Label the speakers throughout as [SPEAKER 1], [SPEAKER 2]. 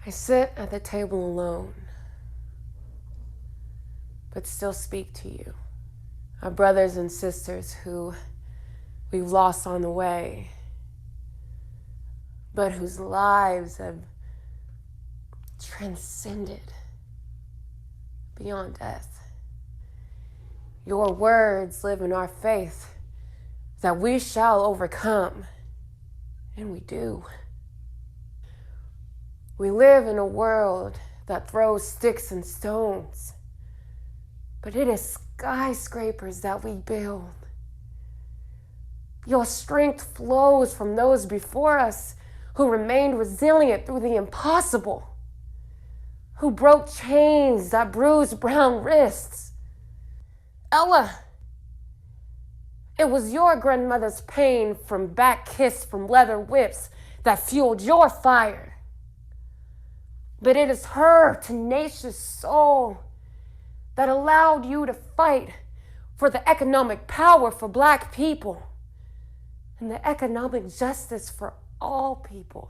[SPEAKER 1] I sit at the table alone, but still speak to you. Our brothers and sisters who we've lost on the way, but whose lives have transcended beyond death. Your words live in our faith that we shall overcome, and we do. We live in a world that throws sticks and stones, but it is skyscrapers that we build. Your strength flows from those before us who remained resilient through the impossible, who broke chains that bruised brown wrists. Ella, it was your grandmother's pain from back kiss from leather whips that fueled your fire. But it is her tenacious soul that allowed you to fight for the economic power for Black people and the economic justice for all people.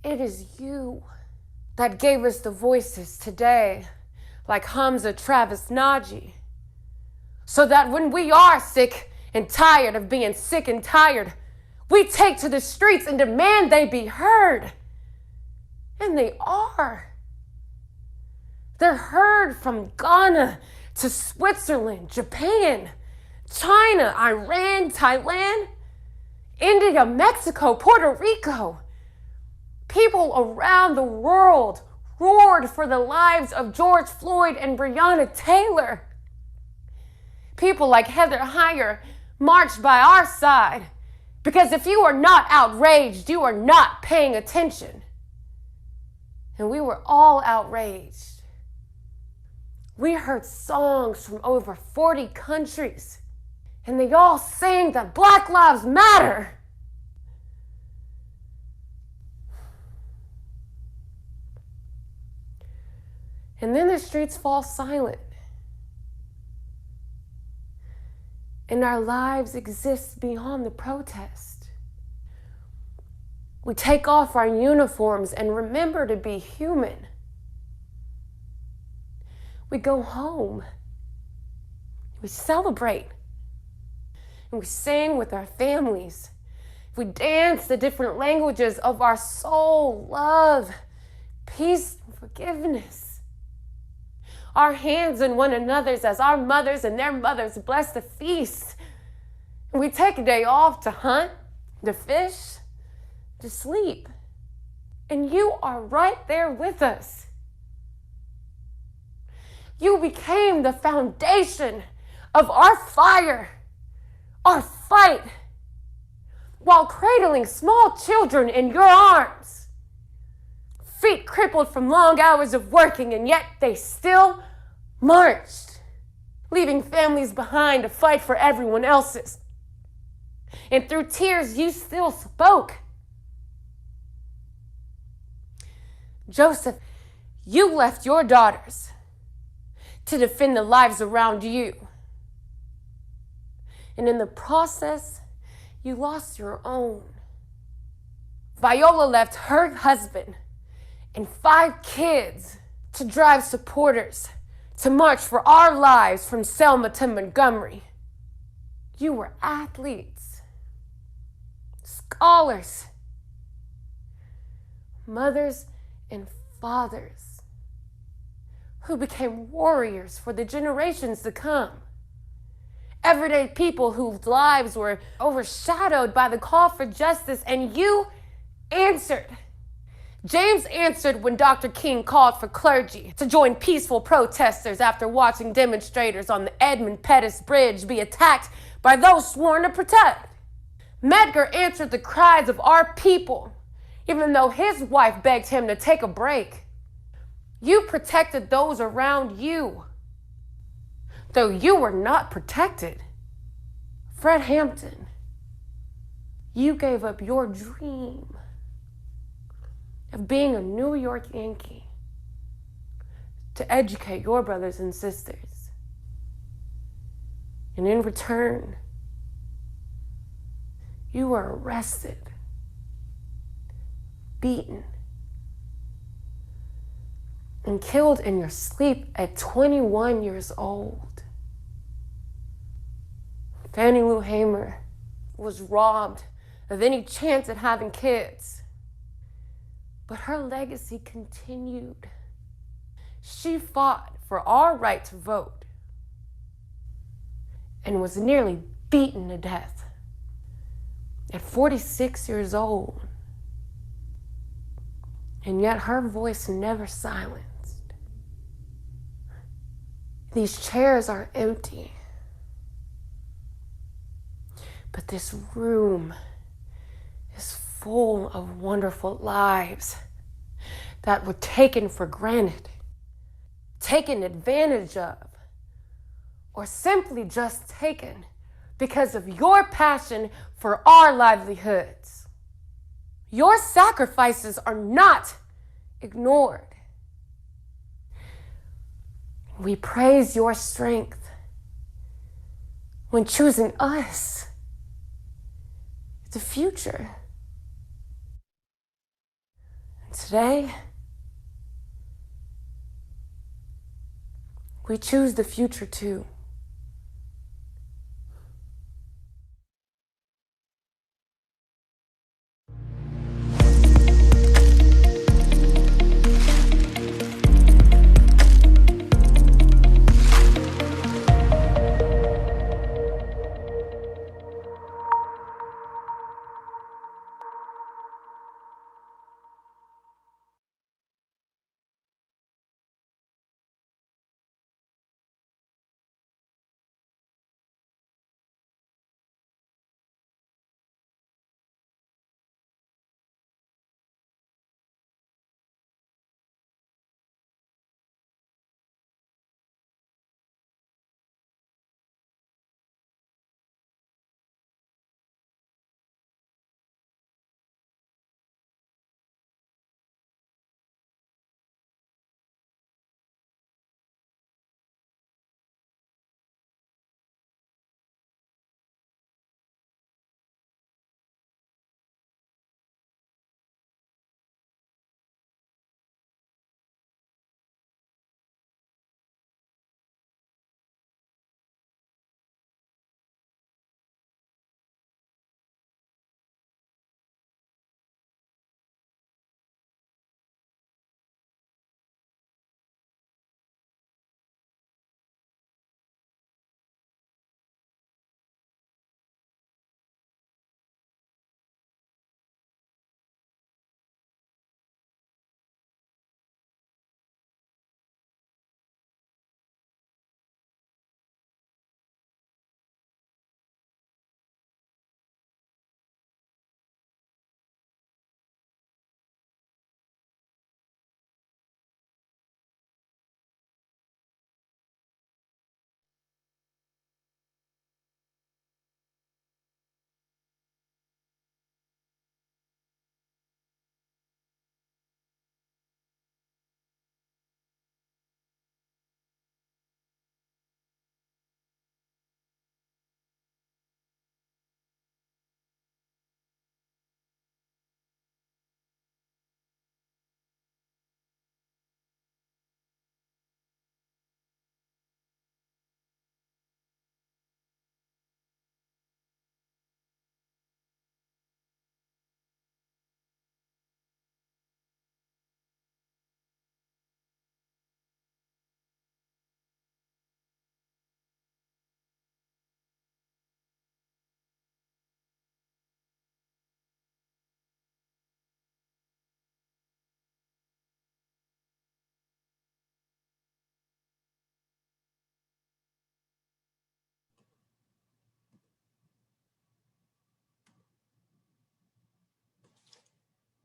[SPEAKER 1] It is you that gave us the voices today, like Hamza Travis Naji, so that when we are sick and tired of being sick and tired, we take to the streets and demand they be heard. And they are. They're heard from Ghana to Switzerland, Japan, China, Iran, Thailand, India, Mexico, Puerto Rico. People around the world roared for the lives of George Floyd and Breonna Taylor. People like Heather Heyer marched by our side because if you are not outraged, you are not paying attention. And we were all outraged. We heard songs from over 40 countries, and they all sang that Black Lives Matter. And then the streets fall silent, and our lives exist beyond the protest. We take off our uniforms and remember to be human. We go home. We celebrate. And we sing with our families. We dance the different languages of our soul, love, peace, and forgiveness. Our hands in one another's as our mothers and their mothers bless the feast. And we take a day off to hunt, to fish, to sleep. And you are right there with us. You became the foundation of our fire, our fight, while cradling small children in your arms. Feet crippled from long hours of working, and yet they still marched, leaving families behind to fight for everyone else's. And through tears, you still spoke. Joseph, you left your daughters to defend the lives around you. And in the process, you lost your own. Viola left her husband and 5 kids to drive supporters to march for our lives from Selma to Montgomery. You were athletes, scholars, mothers and fathers who became warriors for the generations to come. Everyday people whose lives were overshadowed by the call for justice, and you answered. James answered when Dr. King called for clergy to join peaceful protesters after watching demonstrators on the Edmund Pettus Bridge be attacked by those sworn to protect. Medgar answered the cries of our people, even though his wife begged him to take a break. You protected those around you, though you were not protected. Fred Hampton, you gave up your dream of being a New York Yankee to educate your brothers and sisters. And in return, you were arrested, beaten, and killed in your sleep at 21 years old. Fannie Lou Hamer was robbed of any chance at having kids. But her legacy continued. She fought for our right to vote and was nearly beaten to death at 46 years old. And yet her voice never silenced. These chairs are empty, but this room is full of wonderful lives that were taken for granted, taken advantage of, or simply just taken because of your passion for our livelihoods. Your sacrifices are not ignored. We praise your strength when choosing us, the future. And today, we choose the future too.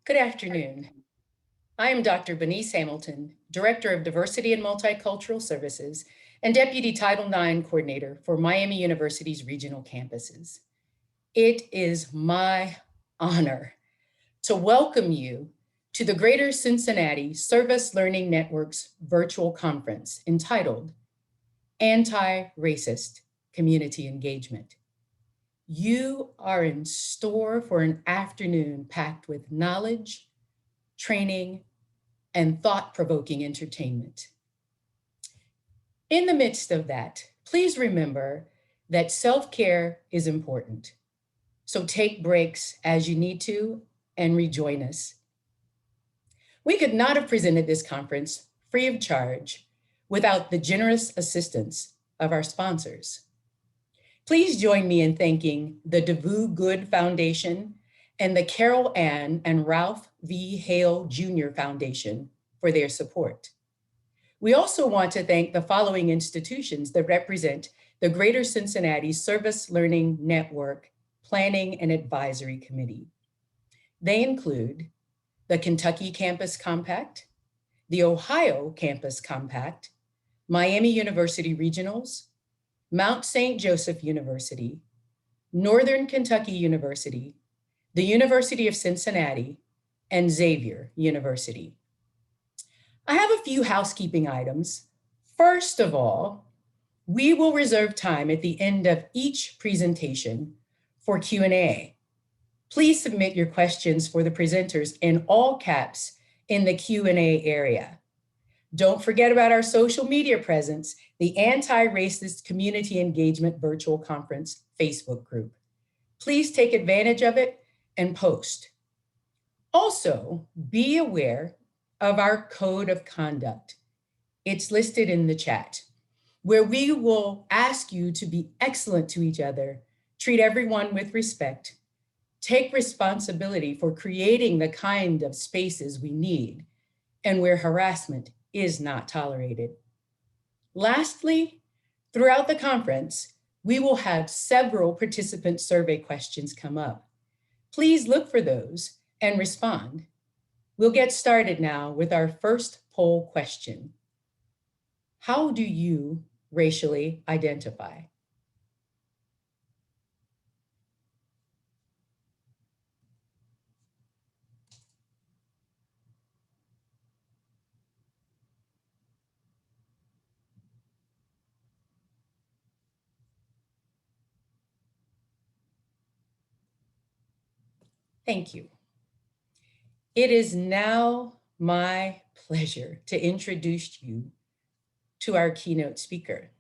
[SPEAKER 2] Good afternoon. I am Dr. Bennyce Hamilton, Director of Diversity and Multicultural Services and Deputy Title IX Coordinator for Miami University's regional campuses. It is my honor to welcome you to the Greater Cincinnati Service Learning Network's virtual conference entitled Anti-Racist Community Engagement. You are in store for an afternoon packed with knowledge, training, and thought-provoking entertainment. In the midst of that, please remember that self-care is important. So take breaks as you need to and rejoin us. We could not have presented this conference free of charge without the generous assistance of our sponsors. Please join me in thanking the Devou Good Foundation and the Carol Ann and Ralph V. Haile Jr. Foundation for their support. We also want to thank the following institutions that represent the Greater Cincinnati Service Learning Network Planning and Advisory Committee. They include the Kentucky Campus Compact, the Ohio Campus Compact, Miami University Regionals, Mount St. Joseph University, Northern Kentucky University, the University of Cincinnati, and Xavier University. I have a few housekeeping items. First of all, we will reserve time at the end of each presentation for Q&A. Please submit your questions for the presenters in all caps in the Q&A area. Don't forget about our social media presence, the Anti-Racist Community Engagement Virtual Conference Facebook group. Please take advantage of it and post. Also, be aware of our code of conduct. It's listed in the chat, where we will ask you to be excellent to each other, treat everyone with respect, take responsibility for creating the kind of spaces we need, and where harassment is not tolerated. Lastly, throughout the conference, we will have several participant survey questions come up. Please look for those and respond. We'll get started now with our first poll question. How do you racially identify? Thank you. It is now my pleasure to introduce you to our keynote speaker.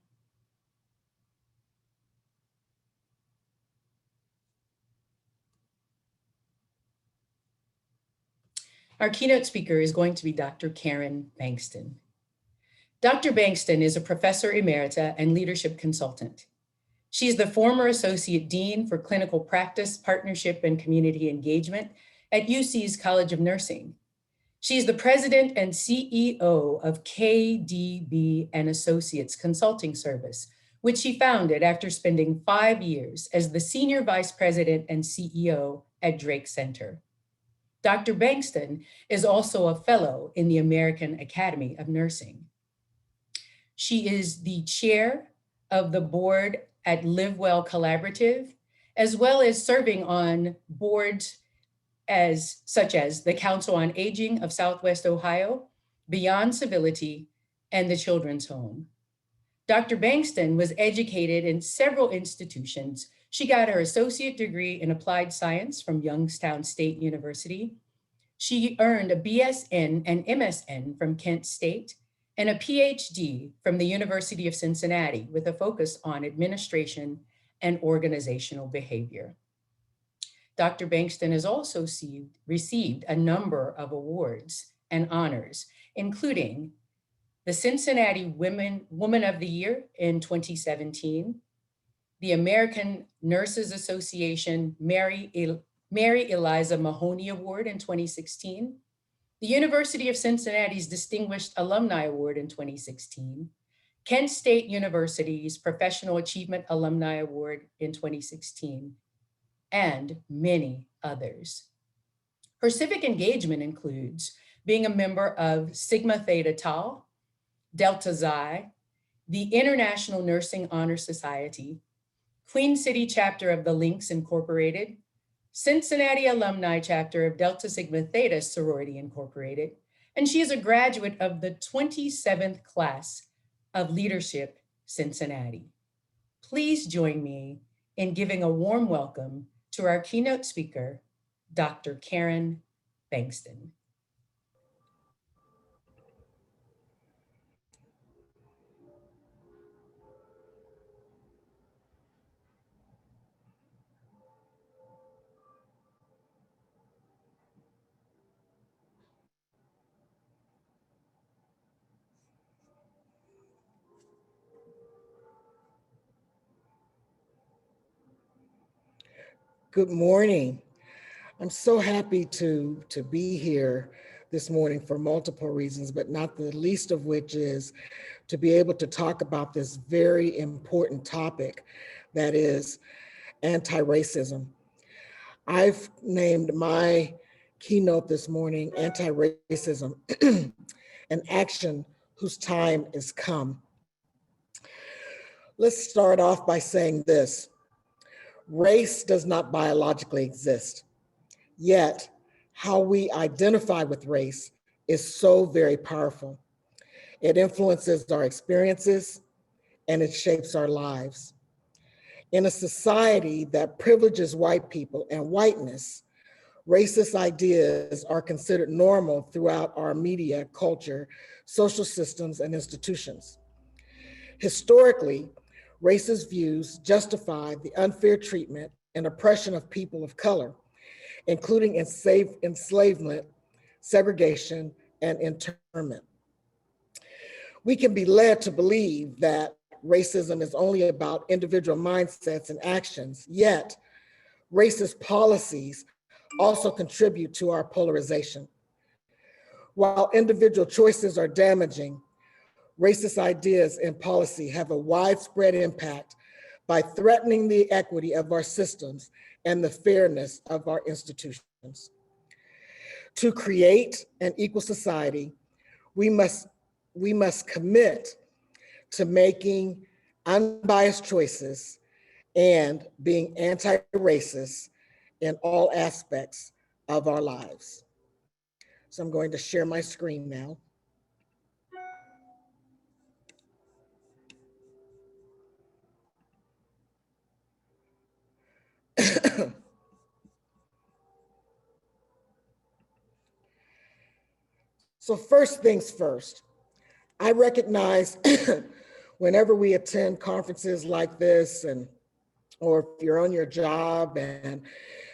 [SPEAKER 2] Our keynote speaker is going to be Dr. Karen Bankston. Dr. Bankston is a professor emerita and leadership consultant. She is the former Associate Dean for Clinical Practice, Partnership, and Community Engagement at UC's College of Nursing. She is the president and CEO of KDB and Associates Consulting Service, which she founded after spending 5 years as the senior vice president and CEO at Drake Center. Dr. Bankston is also a fellow in the American Academy of Nursing. She is the chair of the board at Live Well Collaborative, as well as serving on boards such as the Council on Aging of Southwest Ohio, Beyond Civility, and the Children's Home. Dr. Bankston was educated in several institutions. She got her associate degree in applied science from Youngstown State University. She earned a BSN and MSN from Kent State and a PhD from the University of Cincinnati with a focus on administration and organizational behavior. Dr. Bankston has also received a number of awards and honors, including the Cincinnati Woman of the Year in 2017, the American Nurses Association Mary Eliza Mahoney Award in 2016, the University of Cincinnati's Distinguished Alumni Award in 2016, Kent State University's Professional Achievement Alumni Award in 2016, and many others. Her civic engagement includes being a member of Sigma Theta Tau, Delta Xi, the International Nursing Honor Society, Queen City chapter of the Lynx Incorporated, Cincinnati alumni chapter of Delta Sigma Theta Sorority Incorporated, and she is a graduate of the 27th class of Leadership Cincinnati. Please join me in giving a warm welcome to our keynote speaker, Dr. Karen Bankston.
[SPEAKER 3] Good morning. I'm so happy to be here this morning for multiple reasons, but not the least of which is to be able to talk about this very important topic that is anti-racism. I've named my keynote this morning, Anti-Racism, an action whose time is come. Let's start off by saying this. Race does not biologically exist, yet how we identify with race is so very powerful. It influences our experiences and it shapes our lives. In a society that privileges white people and whiteness, racist ideas are considered normal throughout our media, culture, social systems, and institutions. Historically, racist views justify the unfair treatment and oppression of people of color, including enslavement, segregation, and internment. We can be led to believe that racism is only about individual mindsets and actions, yet racist policies also contribute to our polarization. While individual choices are damaging, racist ideas and policy have a widespread impact by threatening the equity of our systems and the fairness of our institutions. To create an equal society, we must commit to making unbiased choices and being anti-racist in all aspects of our lives. So I'm going to share my screen now. So first things first, I recognize whenever we attend conferences like this, or if you're on your job and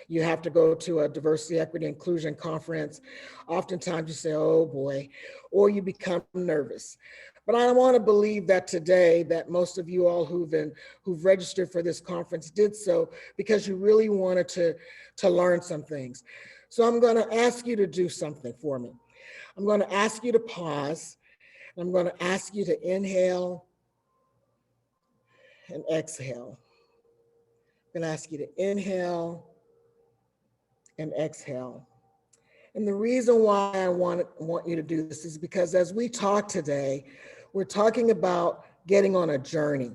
[SPEAKER 3] you have to go to a diversity, equity, inclusion conference, oftentimes you say, oh boy, or you become nervous. But I want to believe that today that most of you all who've registered for this conference did so because you really wanted to learn some things. So I'm going to ask you to do something for me. I'm going to ask you to pause. I'm going to ask you to inhale and exhale. I'm going to ask you to inhale and exhale. And the reason why I want you to do this is because as we talk today, we're talking about getting on a journey.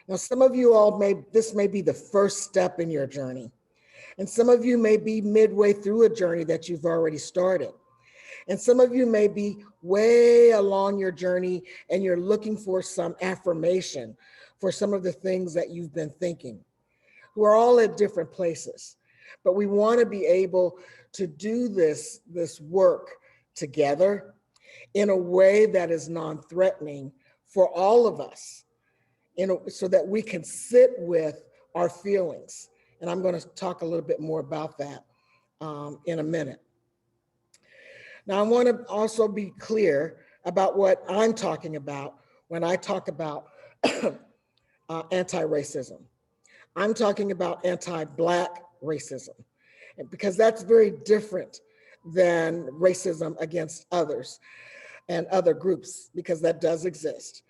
[SPEAKER 3] Now, some of you all this may be the first step in your journey. And some of you may be midway through a journey that you've already started. And some of you may be way along your journey and you're looking for some affirmation for some of the things that you've been thinking. We're all at different places, but we want to be able to do this work together in a way that is non-threatening for all of us, so that we can sit with our feelings. And I'm going to talk a little bit more about that in a minute. Now, I want to also be clear about what I'm talking about when I talk about anti-racism. I'm talking about anti-Black racism, because that's very different than racism against others and other groups, because that does exist.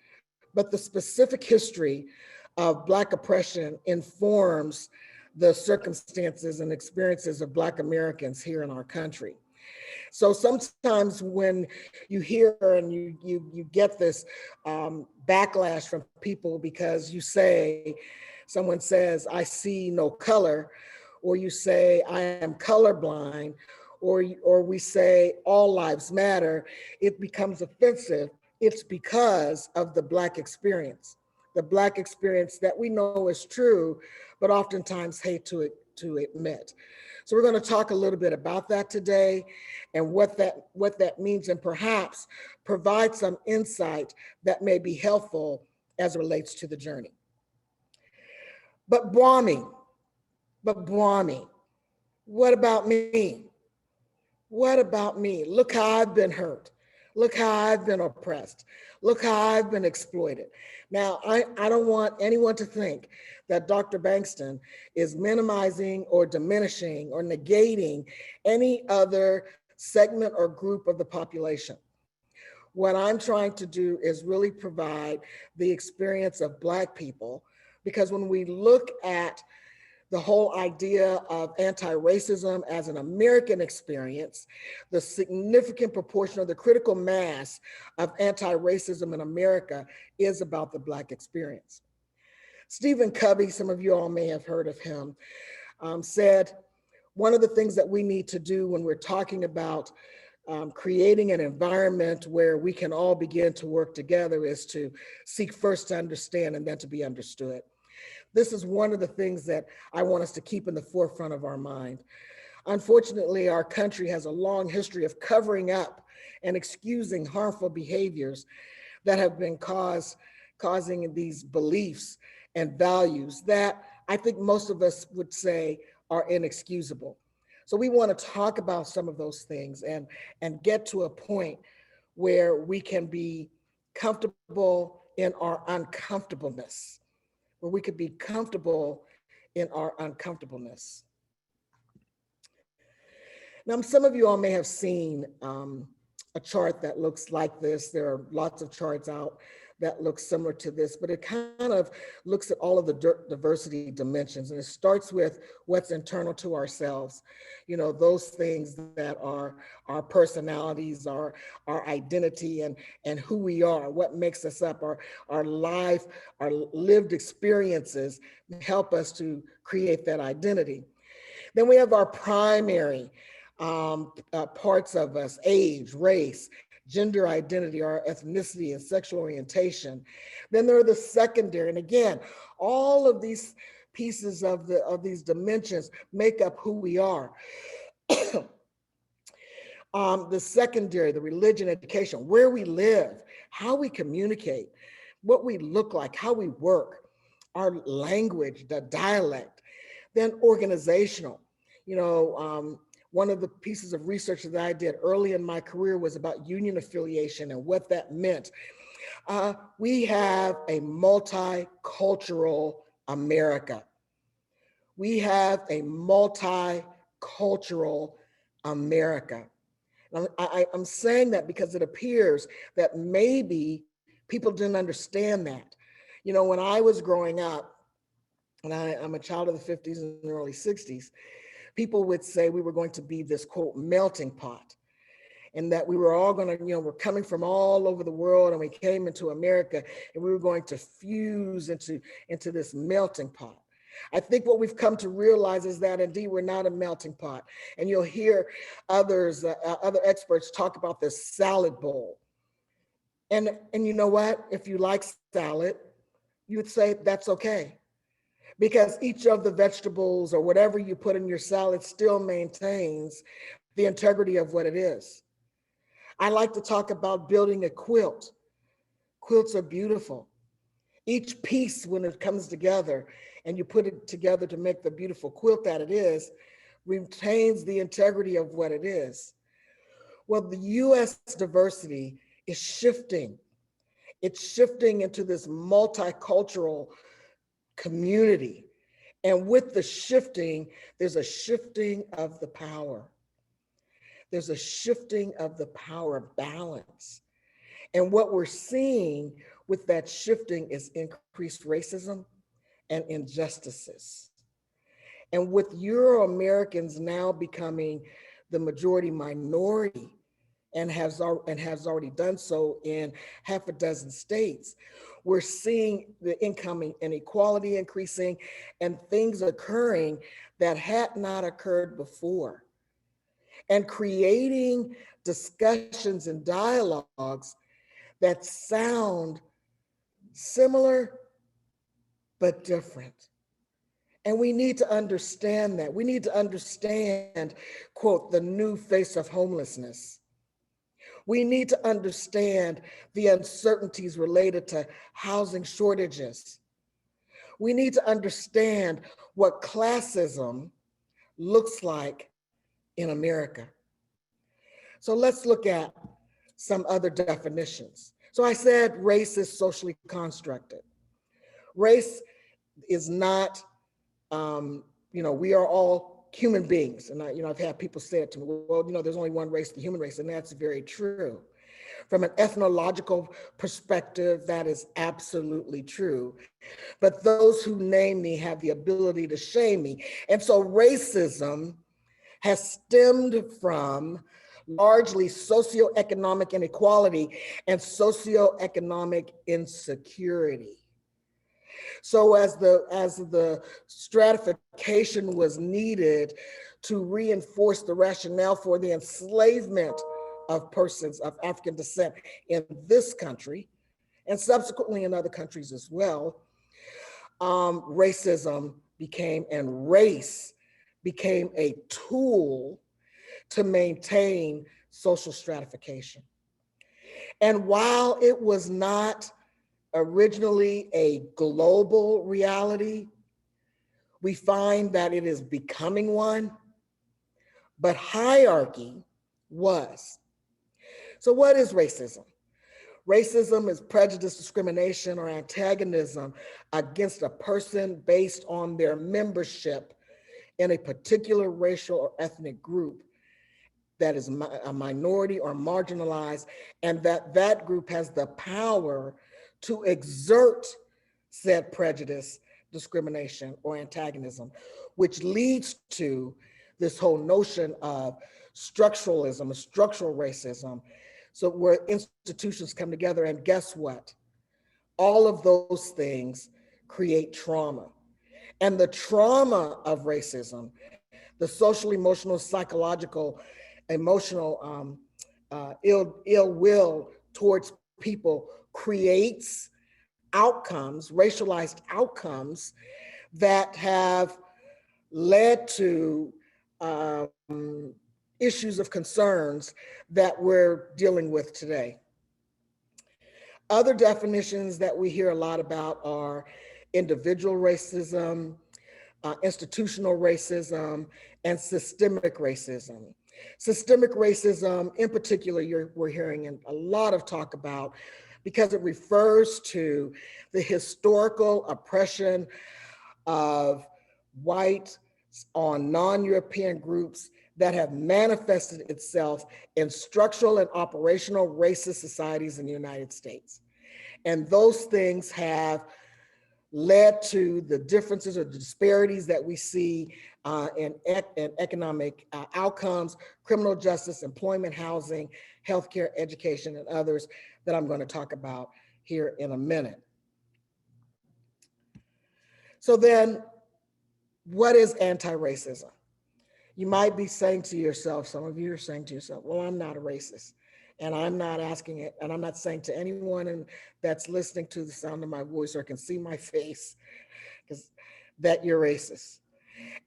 [SPEAKER 3] But the specific history of Black oppression informs the circumstances and experiences of Black Americans here in our country. So sometimes when you hear and you get this backlash from people because someone says, I see no color, or you say, I am colorblind, or we say all lives matter, it becomes offensive. It's because of the Black experience that we know is true, but oftentimes hate to admit. So we're going to talk a little bit about that today and what that means, and perhaps provide some insight that may be helpful as it relates to the journey. But Bwami, what about me? What about me? Look how I've been hurt. Look how I've been oppressed. Look how I've been exploited. Now, I don't want anyone to think that Dr. Bankston is minimizing or diminishing or negating any other segment or group of the population. What I'm trying to do is really provide the experience of Black people, because when we look at the whole idea of anti-racism as an American experience, the significant proportion of the critical mass of anti-racism in America is about the Black experience. Stephen Covey, some of you all may have heard of him, said, one of the things that we need to do when we're talking about creating an environment where we can all begin to work together is to seek first to understand and then to be understood. This is one of the things that I want us to keep in the forefront of our mind. Unfortunately, our country has a long history of covering up and excusing harmful behaviors that have been causing these beliefs and values that I think most of us would say are inexcusable. So we want to talk about some of those things and get to a point where we can be comfortable in our uncomfortableness, where we could be comfortable in our uncomfortableness. Now, some of you all may have seen a chart that looks like this. There are lots of charts out that look similar to this, but it kind of looks at all of the diversity dimensions. And it starts with what's internal to ourselves. You know, those things that are our personalities, our identity, and who we are, what makes us up, our life, our lived experiences help us to create that identity. Then we have our primary parts of us: age, race, gender identity, our ethnicity, and sexual orientation. Then there are the secondary, and again, all of these pieces of these dimensions make up who we are. The secondary, the religion, education, where we live, how we communicate, what we look like, how we work, our language, the dialect. Then organizational, you know, one of the pieces of research that I did early in my career was about union affiliation and what that meant. We have a multicultural America. We have a multicultural America. I'm saying that because it appears that maybe people didn't understand that. You know, when I was growing up, and I'm a child of the 50s and early 60s, people would say we were going to be this, quote, melting pot, and that we were all going to, you know, we're coming from all over the world, and we came into America, and we were going to fuse into this melting pot. I think what we've come to realize is that indeed we're not a melting pot. And you'll hear other experts talk about this salad bowl. And you know what? If you like salad, you would say that's okay, because each of the vegetables or whatever you put in your salad still maintains the integrity of what it is. I like to talk about building a quilt. Quilts are beautiful. Each piece, when it comes together and you put it together to make the beautiful quilt that it is, retains the integrity of what it is. Well, the US diversity is shifting. It's shifting into this multicultural community. And with the shifting, there's a shifting of the power. There's a shifting of the power balance. And what we're seeing with that shifting is increased racism and injustices. And with Euro-Americans now becoming the majority minority, and has already done so in half a dozen states, we're seeing the income inequality increasing and things occurring that had not occurred before, and creating discussions and dialogues that sound similar but different. And we need to understand that. We need to understand, quote, the new face of homelessness. We need to understand the uncertainties related to housing shortages. We need to understand what classism looks like in America. So let's look at some other definitions. So I said race is socially constructed. Race is not, we are all human beings. And I've had people say it to me, well, there's only one race, the human race, and that's very true. From an ethnological perspective, that is absolutely true. But those who name me have the ability to shame me. And so racism has stemmed from largely socioeconomic inequality and socioeconomic insecurity. So as the stratification was needed to reinforce the rationale for the enslavement of persons of African descent in this country, and subsequently in other countries as well, racism became, and race became a tool to maintain social stratification. And while it was not originally a global reality, we find that it is becoming one, but hierarchy was. So what is racism? Racism is prejudice, discrimination, or antagonism against a person based on their membership in a particular racial or ethnic group that is a minority or marginalized, and that group has the power to exert said prejudice, discrimination, or antagonism, which leads to this whole notion of structuralism, structural racism. So where institutions come together, and guess what? All of those things create trauma. And the trauma of racism, the social, emotional, psychological, emotional ill will towards people creates outcomes, racialized outcomes that have led to issues of concerns that we're dealing with today. Other definitions that we hear a lot about are individual racism, institutional racism, and systemic racism. Systemic racism, in particular, we're hearing a lot of talk about because it refers to the historical oppression of white on non-European groups that have manifested itself in structural and operational racist societies in the United States. And those things have led to the differences or the disparities that we see in economic outcomes, criminal justice, employment, housing, healthcare, education, and others that I'm going to talk about here in a minute. So then, what is anti-racism? You might be saying to yourself, some of you are saying to yourself, well, I'm not a racist. And I'm not asking it, and I'm not saying to anyone that's listening to the sound of my voice or can see my face, that you're racist.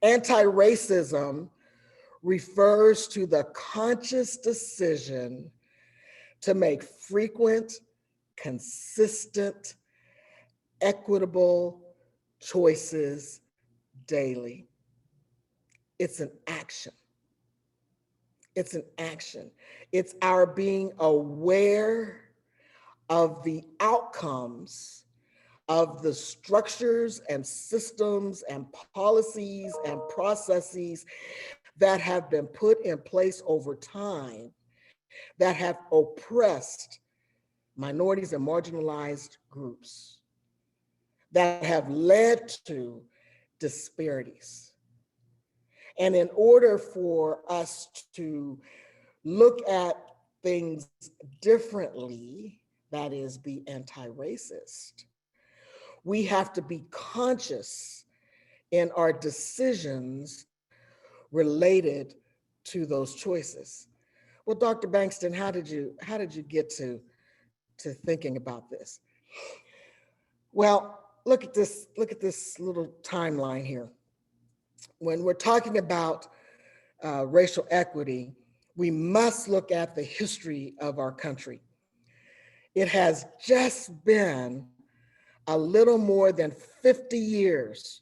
[SPEAKER 3] Anti-racism refers to the conscious decision to make frequent, consistent, equitable choices daily. It's an action. It's an action. It's our being aware of the outcomes of the structures and systems and policies and processes that have been put in place over time that have oppressed minorities and marginalized groups, that have led to disparities. And in order for us to look at things differently, that is, be anti-racist, we have to be conscious in our decisions related to those choices. Well, Dr. Bankston, how did you get to thinking about this? Well, look at this little timeline here. When we're talking about racial equity, we must look at the history of our country. It has just been a little more than 50 years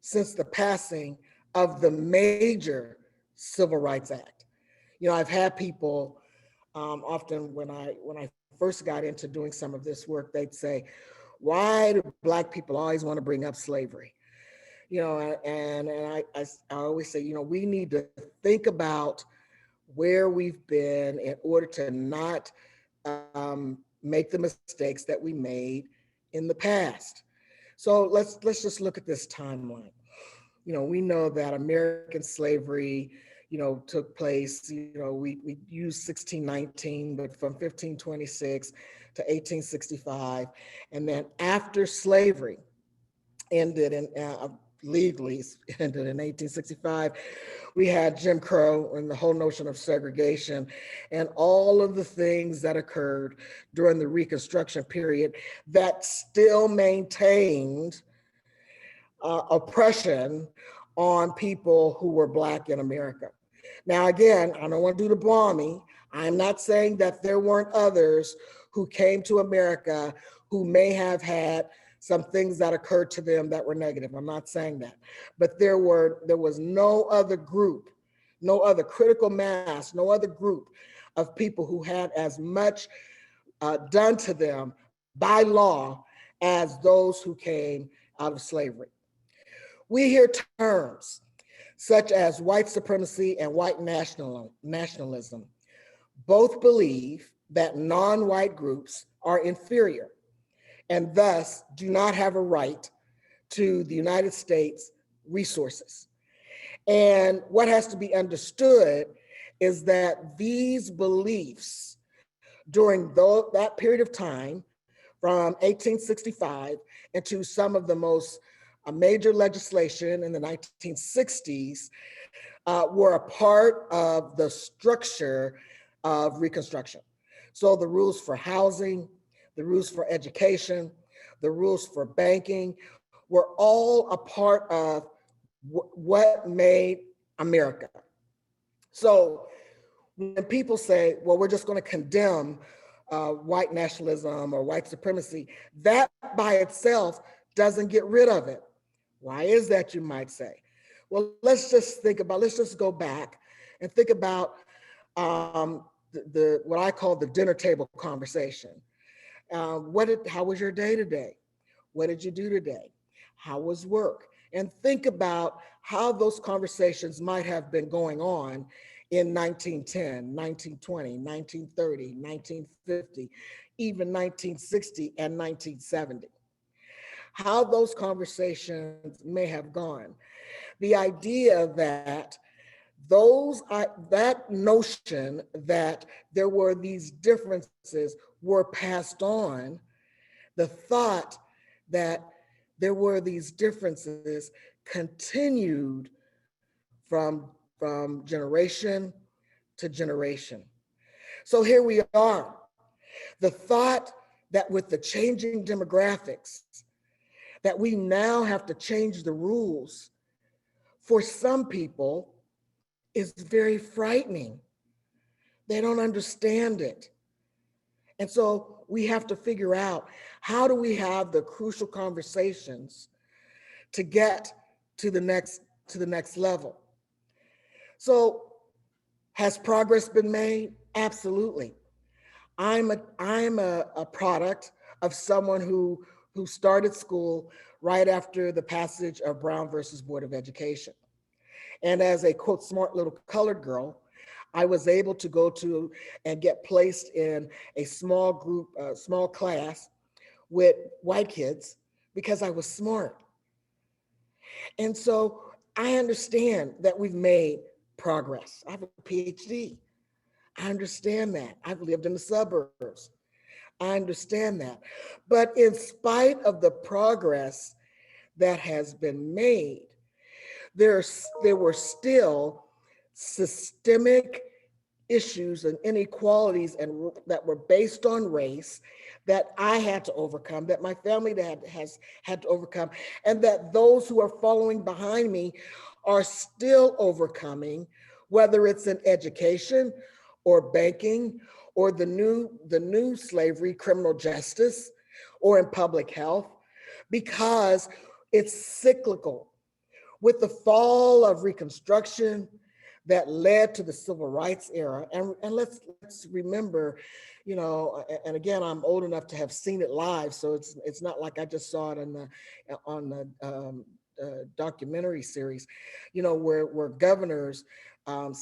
[SPEAKER 3] since the passing of the major Civil Rights Act. I've had people Often when I first got into doing some of this work, they'd say, why do Black people always want to bring up slavery? And I always say, we need to think about where we've been in order to not make the mistakes that we made in the past. So let's just look at this timeline. We know that American slavery, took place, we use 1619, but from 1526 to 1865. And then after slavery ended in, legally ended in 1865, we had Jim Crow and the whole notion of segregation and all of the things that occurred during the Reconstruction period that still maintained oppression on people who were Black in America. Now, again, I don't want to do the balmy. I'm not saying that there weren't others who came to America who may have had some things that occurred to them that were negative. I'm not saying that. But there was no other group, no other critical mass, no other group of people who had as much done to them by law as those who came out of slavery. We hear terms such as white supremacy and white nationalism. Both believe that non-white groups are inferior and thus do not have a right to the United States resources. And what has to be understood is that these beliefs during that period of time, from 1865 into some of the most major legislation in the 1960s, were a part of the structure of Reconstruction. So the rules for housing, the rules for education, the rules for banking were all a part of what made America. So when people say, well, we're just going to condemn white nationalism or white supremacy, that by itself doesn't get rid of it. Why is that, you might say? Well, let's just go back and think about what I call the dinner table conversation. How was your day today? What did you do today? How was work? And think about how those conversations might have been going on in 1910, 1920, 1930, 1950, even 1960 and 1970. How those conversations may have gone. The idea that that notion that there were these differences were passed on, the thought that there were these differences continued from generation to generation. So here we are. The thought that with the changing demographics, that we now have to change the rules for some people is very frightening. They don't understand it. And so we have to figure out, how do we have the crucial conversations to get to the next level? So has progress been made? Absolutely. I'm a product of someone who started school right after the passage of Brown versus Board of Education. And as a, quote, smart little colored girl, I was able to go to and get placed in a small group, small class with white kids because I was smart. And so I understand that we've made progress. I have a PhD. I understand that. I've lived in the suburbs. I understand that. But in spite of the progress that has been made, there were still systemic issues and inequalities that were based on race that I had to overcome, that my family has had to overcome, and that those who are following behind me are still overcoming, whether it's in education or banking or the new slavery, criminal justice, or in public health, because it's cyclical. With the fall of Reconstruction, that led to the civil rights era. And let's remember, and again, I'm old enough to have seen it live, so it's not like I just saw it on the documentary series, where governors had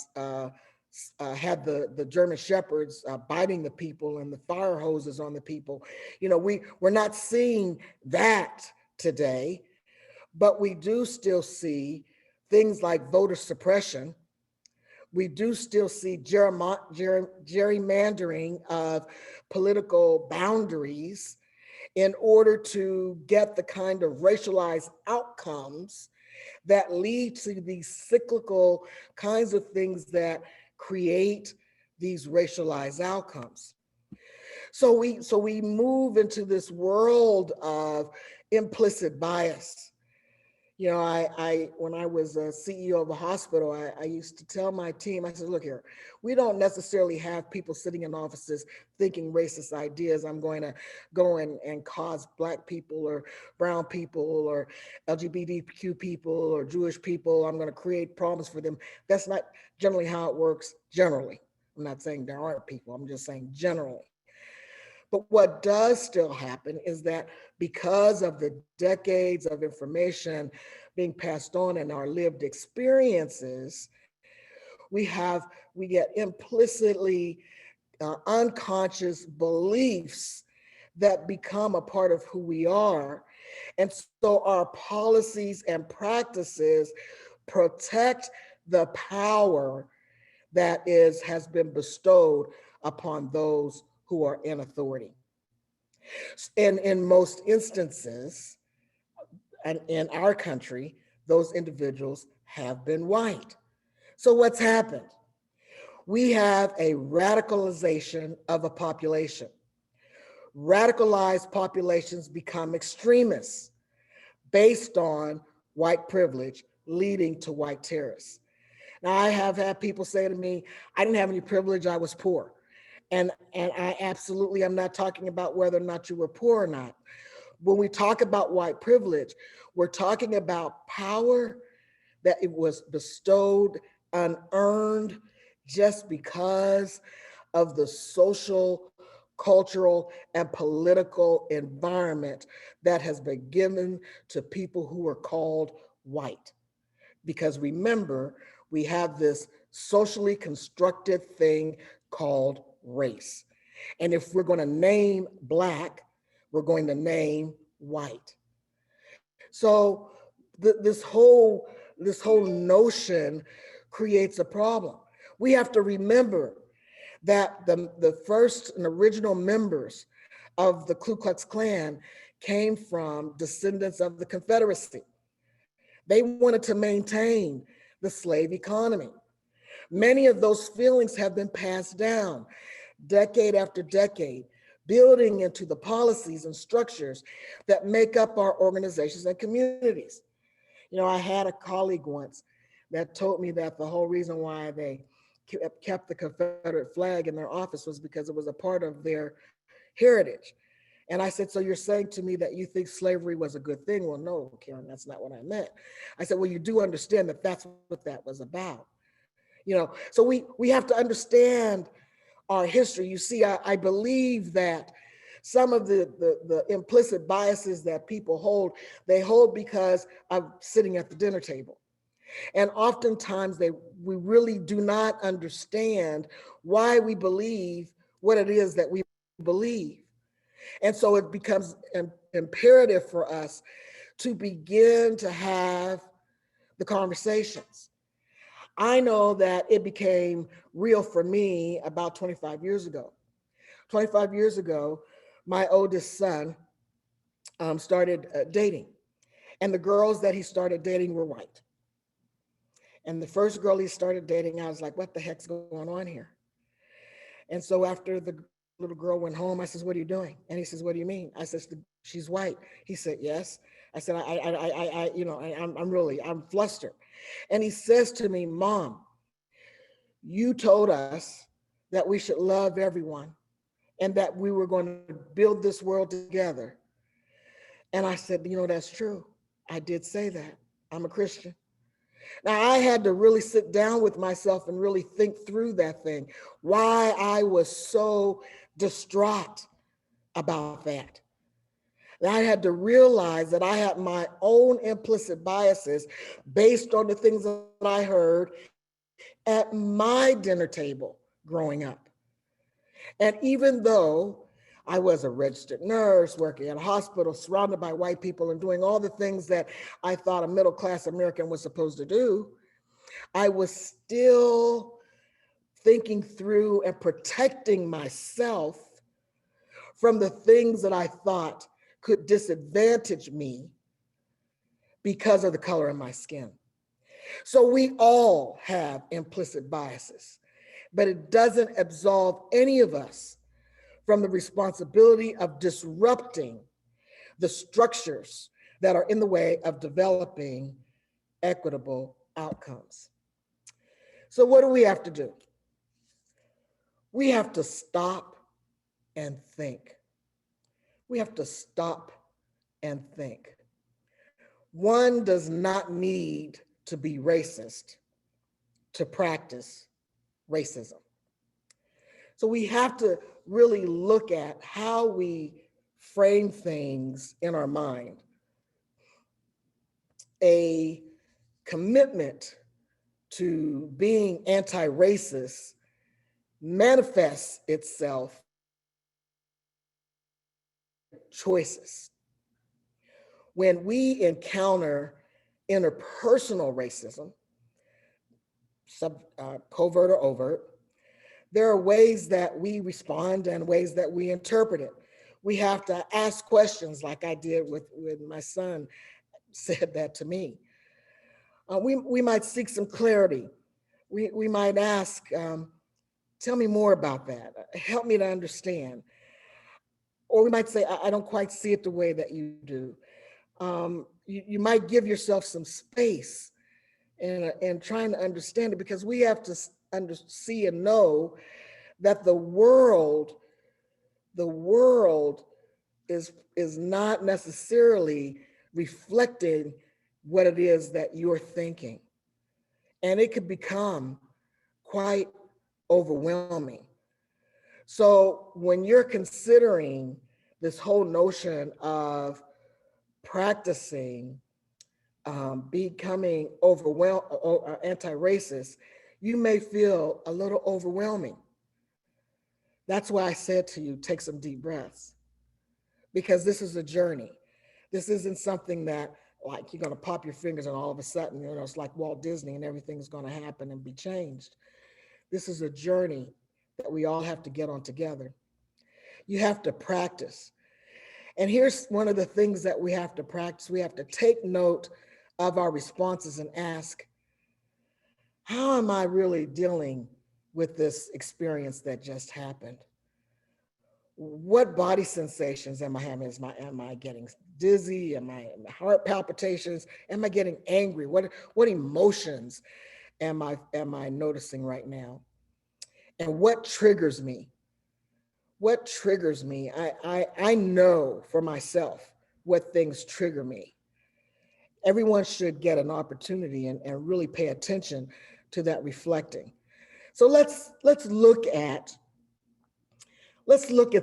[SPEAKER 3] the German shepherds biting the people and the fire hoses on the people. We're not seeing that today, but we do still see things like voter suppression. We do still see gerrymandering of political boundaries in order to get the kind of racialized outcomes that lead to these cyclical kinds of things that create these racialized outcomes. So we move into this world of implicit bias. When I was a CEO of a hospital, I used to tell my team, I said, look here, we don't necessarily have people sitting in offices thinking racist ideas. I'm going to go and cause Black people or brown people or LGBTQ people or Jewish people. I'm going to create problems for them. That's not generally how it works generally. I'm not saying there aren't people, I'm just saying generally. But what does still happen is that because of the decades of information being passed on and our lived experiences, we get implicitly unconscious beliefs that become a part of who we are. And so our policies and practices protect the power that has been bestowed upon those who are in authority. And in most instances, and in our country, those individuals have been white. So what's happened? We have a radicalization of a population. Radicalized populations become extremists based on white privilege, leading to white terrorists. Now, I have had people say to me, I didn't have any privilege, I was poor. And I absolutely am not talking about whether or not you were poor or not. When we talk about white privilege, we're talking about power that it was bestowed unearned just because of the social, cultural, and political environment that has been given to people who are called white. Because remember, we have this socially constructed thing called race. And if we're going to name Black, we're going to name white. So this whole notion creates a problem. We have to remember that the first and original members of the Ku Klux Klan came from descendants of the Confederacy. They wanted to maintain the slave economy. Many of those feelings have been passed down decade after decade, building into the policies and structures that make up our organizations and communities. I had a colleague once that told me that the whole reason why they kept the Confederate flag in their office was because it was a part of their heritage. And I said, so you're saying to me that you think slavery was a good thing? Well, no, Karen, that's not what I meant. I said, well, you do understand that that's what that was about. So we have to understand our history. You see, I believe that some of the implicit biases that people hold, they hold because of sitting at the dinner table. And oftentimes we really do not understand why we believe what it is that we believe. And so it becomes imperative for us to begin to have the conversations. I know that it became real for me about 25 years ago. 25 years ago, my oldest son started dating, and the girls that he started dating were white. And the first girl he started dating, I was like, what the heck's going on here? And so after the little girl went home, I says, what are you doing? And he says, what do you mean? I says, she's white. He said, yes. I said, I'm flustered. And he says to me, Mom, you told us that we should love everyone and that we were going to build this world together. And I said, that's true. I did say that. I'm a Christian. Now, I had to really sit down with myself and really think through that thing, why I was so distraught about that. And I had to realize that I had my own implicit biases based on the things that I heard at my dinner table growing up. And even though I was a registered nurse working at a hospital, surrounded by white people and doing all the things that I thought a middle-class American was supposed to do, I was still thinking through and protecting myself from the things that I thought could disadvantage me because of the color of my skin. So we all have implicit biases, but it doesn't absolve any of us from the responsibility of disrupting the structures that are in the way of developing equitable outcomes. So what do we have to do? We have to stop and think. We have to stop and think. One does not need to be racist to practice racism. So we have to really look at how we frame things in our mind. A commitment to being anti-racist manifests itself in choices. When we encounter interpersonal racism, covert or overt, there are ways that we respond and ways that we interpret it. We have to ask questions like I did with my son said that to me. We might seek some clarity. We might ask, tell me more about that. Help me to understand. Or we might say, I don't quite see it the way that you do. You might give yourself some space and trying to understand it, because we have to see and know that the world is not necessarily reflecting what it is that you're thinking. And it could become quite overwhelming. So when you're considering this whole notion of practicing becoming overwhelmed, anti-racist, you may feel a little overwhelming. That's why I said to you, take some deep breaths, because this is a journey. This isn't something that like you're gonna pop your fingers and all of a sudden, it's like Walt Disney and everything's gonna happen and be changed. This is a journey that we all have to get on together. You have to practice. And here's one of the things that we have to practice. We have to take note of our responses and ask, how am I really dealing with this experience that just happened? What body sensations am I having? Am I getting dizzy? Am I heart palpitations? Am I getting angry? What emotions am I noticing right now? And what triggers me? What triggers me? I know for myself what things trigger me. Everyone should get an opportunity and really pay attention to that reflecting. So let's look at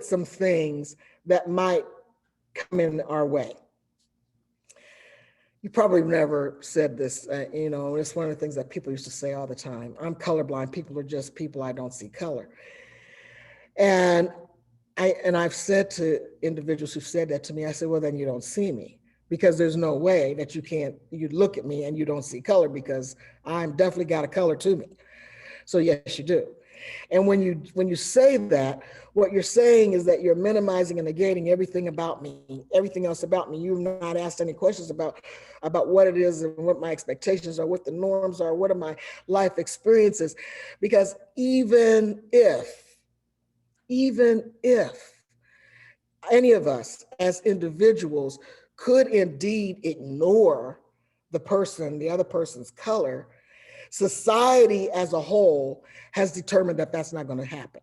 [SPEAKER 3] some things that might come in our way. You probably never said this, it's one of the things that people used to say all the time. I'm colorblind. People are just people. I don't see color. And I've said to individuals who've said that to me, I said, well, then you don't see me, because there's no way that you look at me and you don't see color, because I'm definitely got a color to me. So yes, you do. And when you say that, what you're saying is that you're minimizing and negating everything about me, everything else about me. You've not asked any questions about what it is and what my expectations are, what the norms are, what are my life experiences. Because even if any of us as individuals could indeed ignore the other person's color, society as a whole has determined that that's not going to happen.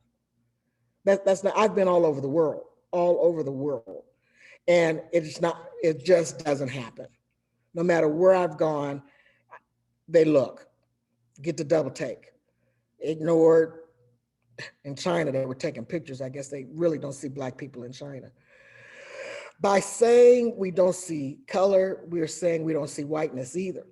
[SPEAKER 3] That's not. I've been all over the world, and it just doesn't happen. No matter where I've gone, they look, get the double take. Ignored. In China, they were taking pictures. I guess they really don't see Black people in China. By saying we don't see color, we're saying we don't see whiteness either.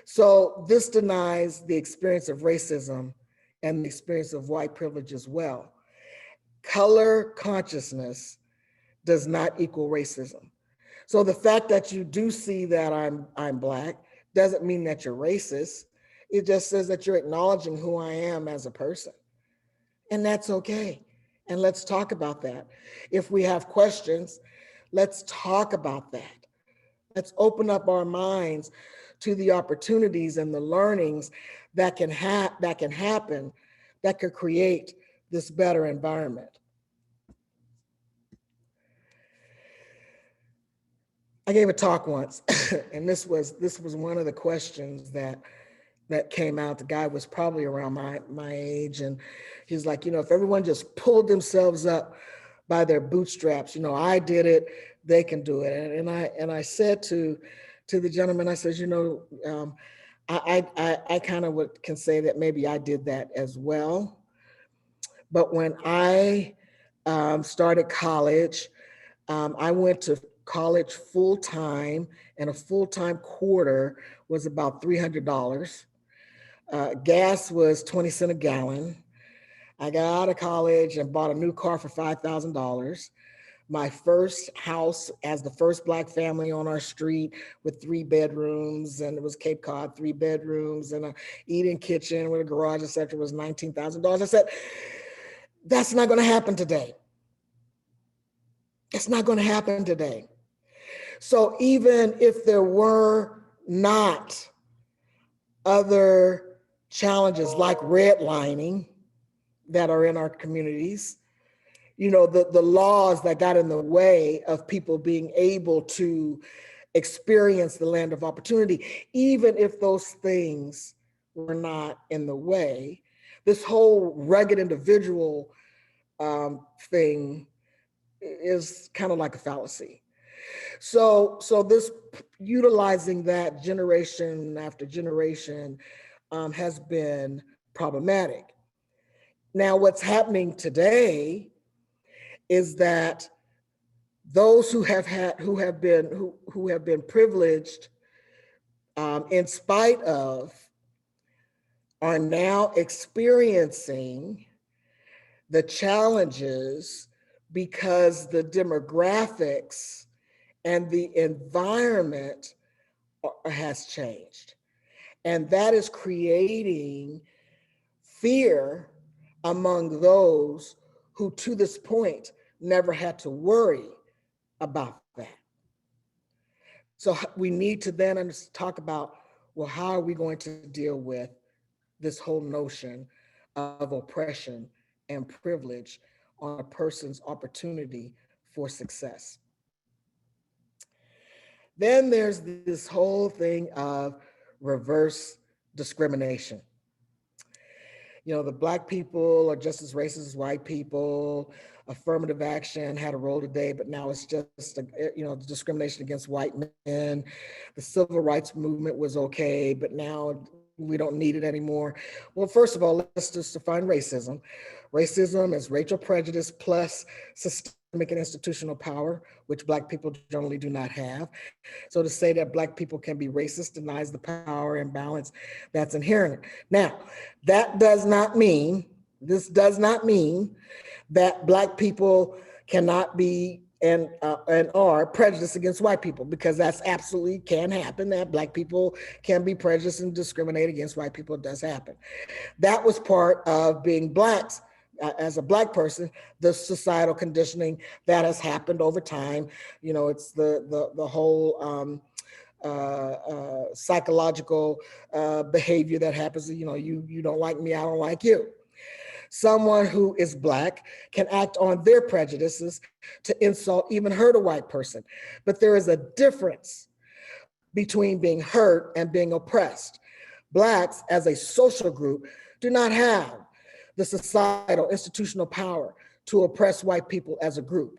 [SPEAKER 3] So this denies the experience of racism and the experience of white privilege as well. Color consciousness does not equal racism. So the fact that you do see that I'm Black doesn't mean that you're racist. It just says that you're acknowledging who I am as a person. And that's okay. And let's talk about that. If we have questions, let's talk about that. Let's open up our minds to the opportunities and the learnings that can happen, that could create this better environment. I gave a talk once, and this was one of the questions that came out. The guy was probably around my age, and he's like, if everyone just pulled themselves up by their bootstraps, I did it, they can do it. And I said to the gentleman, I said, I kind of can say that maybe I did that as well. But when I started college, I went to college full-time, and a full-time quarter was about $300. Gas was 20 cents a gallon. I got out of college and bought a new car for $5,000. My first house as the first Black family on our street with 3 bedrooms, and it was Cape Cod, 3 bedrooms and a eating kitchen with a garage, etc. was $19,000. I said, that's not going to happen today. It's not going to happen today. So even if there were not other challenges like redlining that are in our communities, the laws that got in the way of people being able to experience the land of opportunity, even if those things were not in the way, this whole rugged individual thing is kind of like a fallacy. So this utilizing that generation after generation has been problematic. Now, what's happening today is that those who have been privileged in spite of are now experiencing the challenges because the demographics and the environment has changed. And that is creating fear among those who to this point never had to worry about that. So we need to then talk about, well, how are we going to deal with this whole notion of oppression and privilege on a person's opportunity for success? Then there's this whole thing of reverse discrimination. The Black people are just as racist as white people. Affirmative action had a role today, but now it's just, discrimination against white men. The civil rights movement was okay, but now we don't need it anymore. Well, first of all, let's just define racism. Racism is racial prejudice plus systemic and institutional power, which Black people generally do not have. So to say that Black people can be racist denies the power imbalance that's inherent. Now, this does not mean that Black people cannot be and are prejudiced against white people, because that's absolutely can happen, that Black people can be prejudiced and discriminate against white people. It does happen. That was part of being Blacks. As a Black person, the societal conditioning that has happened over time. It's the whole psychological behavior that happens. You don't like me, I don't like you. Someone who is Black can act on their prejudices to insult, even hurt a white person. But there is a difference between being hurt and being oppressed. Blacks as a social group do not have the societal institutional power to oppress white people as a group.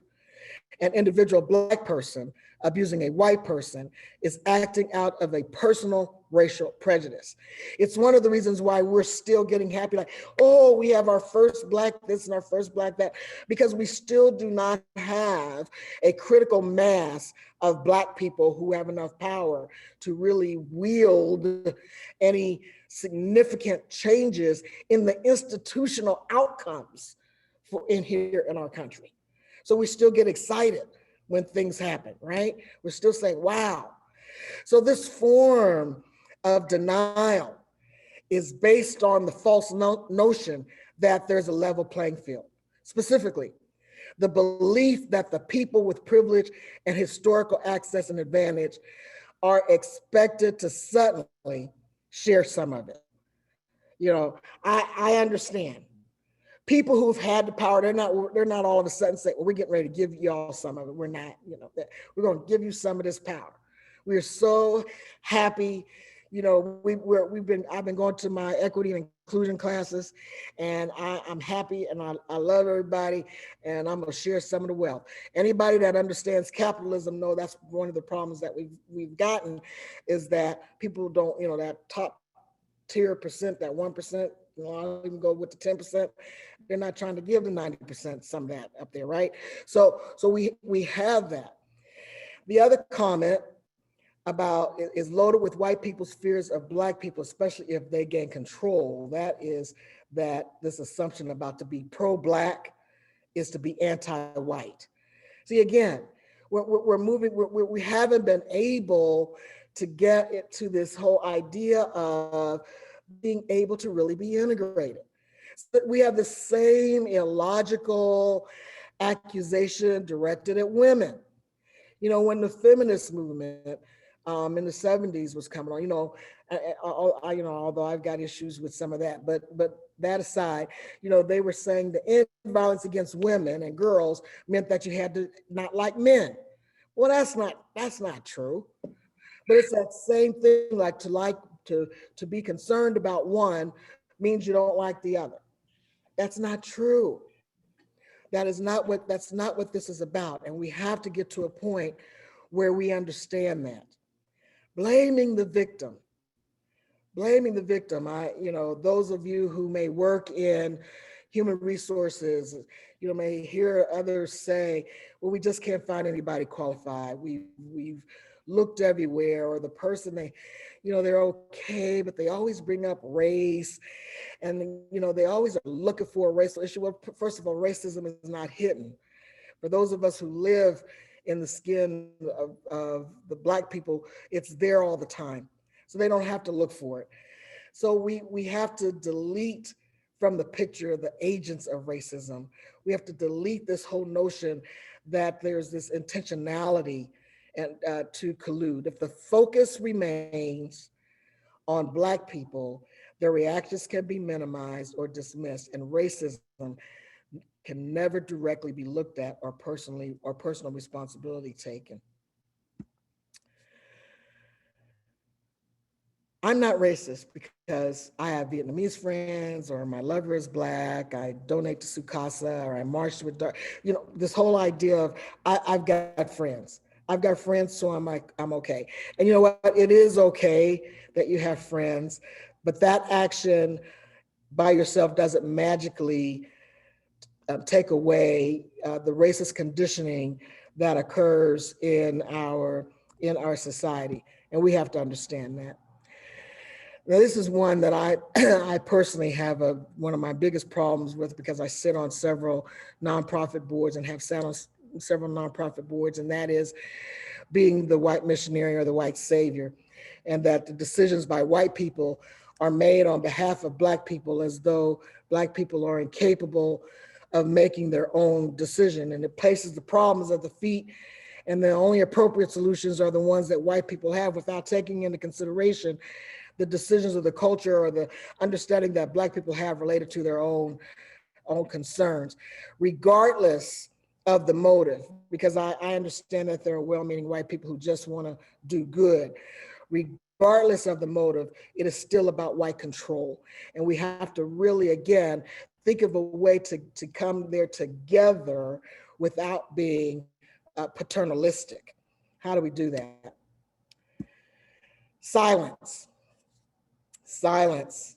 [SPEAKER 3] An individual Black person abusing a white person is acting out of a personal racial prejudice. It's one of the reasons why we're still getting happy, like, oh, we have our first Black this and our first Black that, because we still do not have a critical mass of Black people who have enough power to really wield any significant changes in the institutional outcomes here in our country. So we still get excited when things happen, right? We're still saying, wow. So this form of denial is based on the false notion that there's a level playing field. Specifically, the belief that the people with privilege and historical access and advantage are expected to suddenly share some of it. You know, I understand. People who've had the power, they're not all of a sudden say, well, we're getting ready to give y'all some of it. We're not, you know, we're going to give you some of this power. We're so happy. You know, I've been going to my equity and inclusion classes, and I'm happy, and I love everybody, and I'm going to share some of the wealth. Anybody that understands capitalism know that's one of the problems that we've gotten, is that people don't, you know, that top tier percent, that 1%, you know, I'll even go with the 10%. They're not trying to give the 90% some of that up there, right? So we have that. The other comment about is loaded with white people's fears of Black people, especially if they gain control. That is that this assumption about to be pro-Black is to be anti-white. See, again, we're moving, we haven't been able to get it to this whole idea of being able to really be integrated. So we have the same illogical accusation directed at women. You know, when the feminist movement in the 70s was coming on, you know, although I've got issues with some of that, but that aside, you know, they were saying the end violence against women and girls meant that you had to not like men. Well, that's not true. But it's that same thing, like to be concerned about one means you don't like the other. That's not true. That's not what this is about. And we have to get to a point where we understand that. Blaming the victim. You know, those of you who may work in human resources, you know, may hear others say, well, we just can't find anybody qualified. We've looked everywhere, or the person they're okay, but they always bring up race. And, you know, they always are looking for a racial issue. Well, first of all, racism is not hidden. For those of us who live in the skin of the Black people, it's there all the time. So they don't have to look for it. So we have to delete from the picture the agents of racism. We have to delete this whole notion that there's this intentionality and to collude. If the focus remains on Black people, their reactions can be minimized or dismissed, and racism can never directly be looked at or personal responsibility taken. I'm not racist because I have Vietnamese friends, or my lover is Black, I donate to Sukasa, or I marched with Darryl. You know, this whole idea of I've got friends. I've got friends, so I'm okay. And you know what? It is okay that you have friends, but that action by yourself doesn't magically take away the racist conditioning that occurs in our society, and we have to understand that. Now, this is one that I personally have one of my biggest problems with, because I sit on several nonprofit boards and have sat on several nonprofit boards, and that is being the white missionary or the white savior, and that the decisions by white people are made on behalf of Black people as though Black people are incapable of making their own decision, and it places the problems at the feet, and the only appropriate solutions are the ones that white people have, without taking into consideration the decisions of the culture or the understanding that Black people have related to their own concerns, regardless of the motive, because I understand that there are well-meaning white people who just want to do good. Regardless of the motive, it is still about white control. And we have to really, again, think of a way to come there together without being paternalistic. How do we do that? Silence. Silence.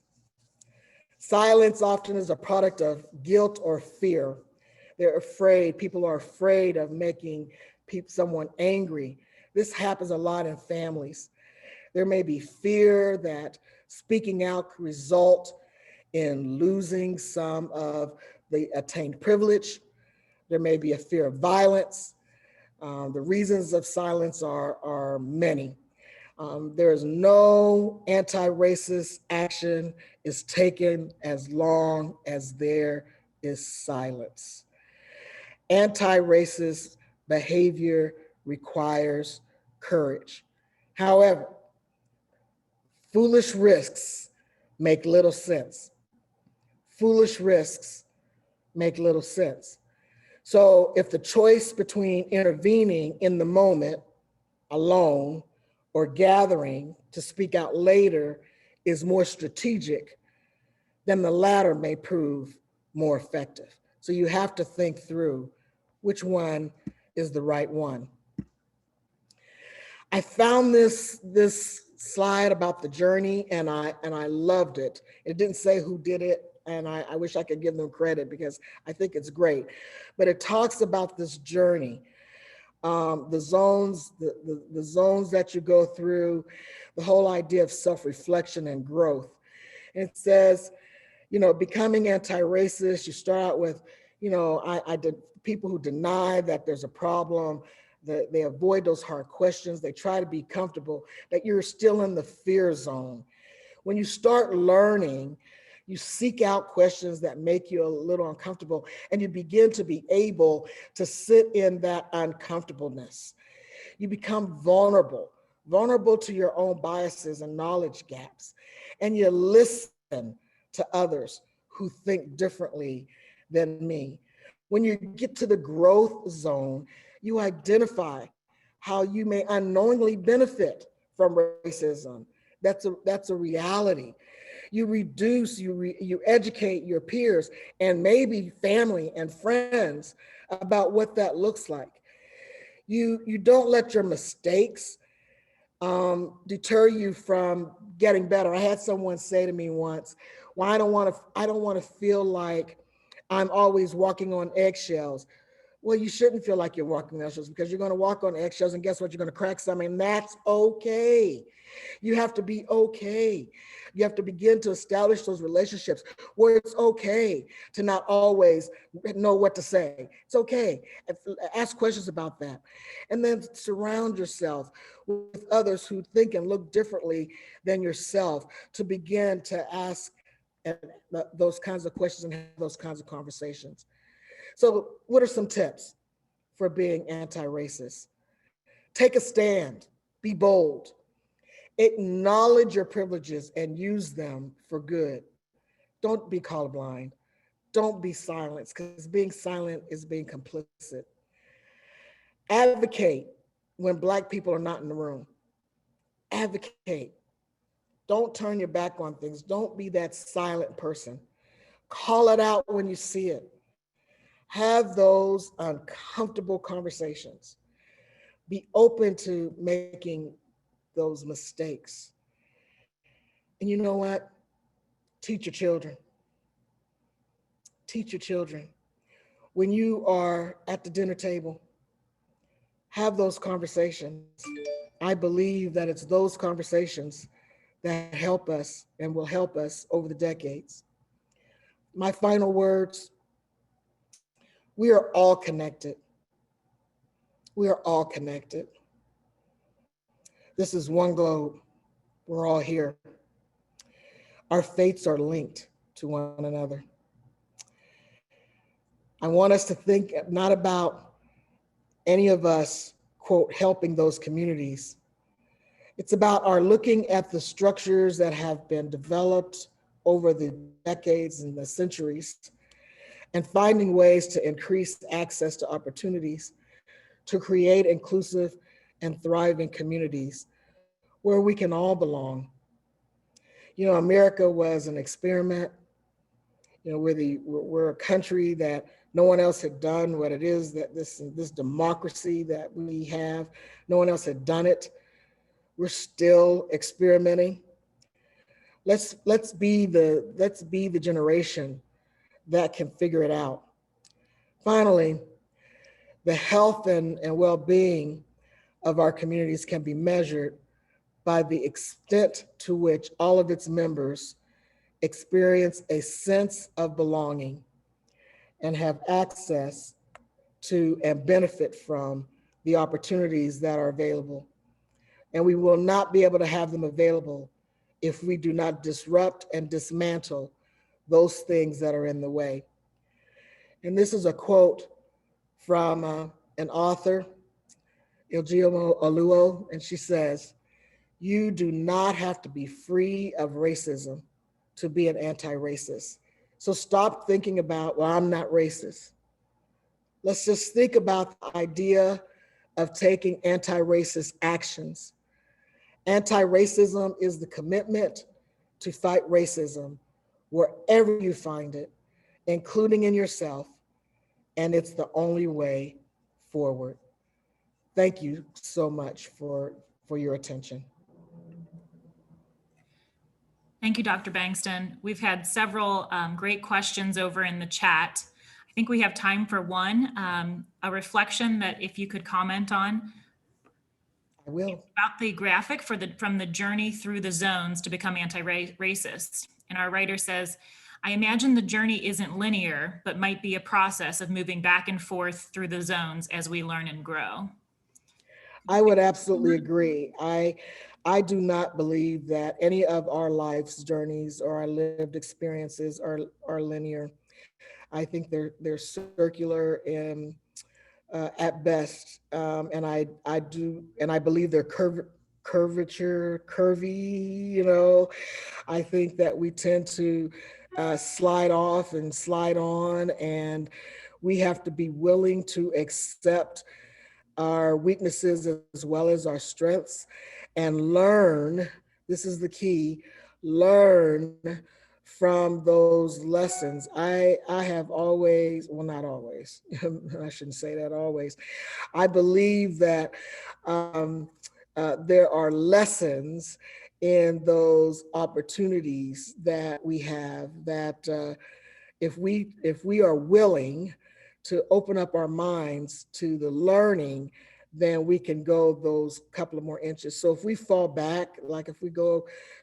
[SPEAKER 3] Silence often is a product of guilt or fear. They're afraid. People are afraid of making someone angry. This happens a lot in families. There may be fear that speaking out could result in losing some of the attained privilege. There may be a fear of violence. The reasons of silence are many. There is no anti-racist action is taken as long as there is silence. Anti-racist behavior requires courage. However, foolish risks make little sense. Foolish risks make little sense. So if the choice between intervening in the moment alone or gathering to speak out later is more strategic, then the latter may prove more effective. So you have to think through which one is the right one. I found this slide about the journey and I loved it. It didn't say who did it, and I wish I could give them credit because I think it's great. But it talks about this journey, the zones that you go through, the whole idea of self-reflection and growth. And it says, becoming anti-racist, you start out with, I did people who deny that there's a problem, that they avoid those hard questions, they try to be comfortable, that you're still in the fear zone. When you start learning, you seek out questions that make you a little uncomfortable, and you begin to be able to sit in that uncomfortableness. You become vulnerable to your own biases and knowledge gaps, and you listen to others who think differently than me. When you get to the growth zone, you identify how you may unknowingly benefit from racism. That's a reality. You reduce, you educate your peers and maybe family and friends about what that looks like. You don't let your mistakes deter you from getting better. I had someone say to me once, "Well, I don't want to feel like I'm always walking on eggshells." Well, you shouldn't feel like you're walking on eggshells, because you're going to walk on eggshells, and guess what? You're going to crack something, and that's okay. You have to be okay. You have to begin to establish those relationships where it's okay to not always know what to say. It's okay. Ask questions about that. And then surround yourself with others who think and look differently than yourself, to begin to ask those kinds of questions and have those kinds of conversations. So what are some tips for being anti-racist? Take a stand, be bold, acknowledge your privileges and use them for good. Don't be colorblind. Don't be silent, because being silent is being complicit. Advocate when Black people are not in the room. Advocate. Don't turn your back on things. Don't be that silent person. Call it out when you see it. Have those uncomfortable conversations. Be open to making those mistakes. And you know what? Teach your children. Teach your children. When you are at the dinner table, have those conversations. I believe that it's those conversations that help us and will help us over the decades. My final words: we are all connected. We are all connected. This is one globe. We're all here. Our fates are linked to one another. I want us to think not about any of us, quote, helping those communities. It's about our looking at the structures that have been developed over the decades and the centuries, and finding ways to increase access to opportunities to create inclusive and thriving communities where we can all belong. America was an experiment. we're a country that no one else had done what it is, that this democracy that we have, no one else had done it. We're still experimenting. Let's be the generation that can figure it out. Finally, the health and well-being of our communities can be measured by the extent to which all of its members experience a sense of belonging and have access to and benefit from the opportunities that are available. And we will not be able to have them available if we do not disrupt and dismantle those things that are in the way. And this is a quote from an author, Ijeoma Oluo, and she says, "You do not have to be free of racism to be an anti-racist. So stop thinking about, well, I'm not racist. Let's just think about the idea of taking anti-racist actions. Anti-racism is the commitment to fight racism wherever you find it, including in yourself, and it's the only way forward." Thank you so much for your attention.
[SPEAKER 4] Thank you, Dr. Bankston. We've had several great questions over in the chat. I think we have time for one, a reflection that if you could comment on.
[SPEAKER 3] I will.
[SPEAKER 4] About the graphic from the journey through the zones to become anti-racist. And our writer says, "I imagine the journey isn't linear, but might be a process of moving back and forth through the zones as we learn and grow."
[SPEAKER 3] I would absolutely agree. I do not believe that any of our life's journeys or our lived experiences are linear. I think they're circular and at best, and I believe they're curvy. I think that we tend to slide off and slide on, and we have to be willing to accept our weaknesses as well as our strengths and learn, this is the key, learn from those lessons. I have always, well, not always, I shouldn't say that always. I believe that there are lessons in those opportunities that we have, that if we are willing to open up our minds to the learning, then we can go those couple of more inches. So if we fall back, like if we go